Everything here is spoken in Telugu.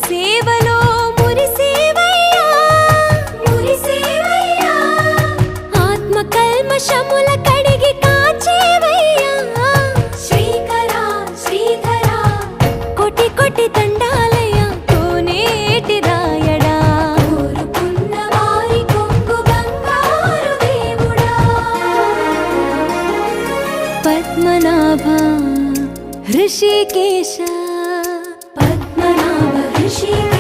సేవలో మురిసేవయ్యా మురిసేవయ్యా ఆత్మ కల్మషముల కడిగి కాచేవయ్యా శ్రీకరా శ్రీధరా కోటి కోటి దండాలయ్యా కోనేటి రాయడా కోరుకున్న వారి కొంగు బంగారు దేవుడా పద్మనాభ ऋषिकेश पद्मनाभ ऋषिकेश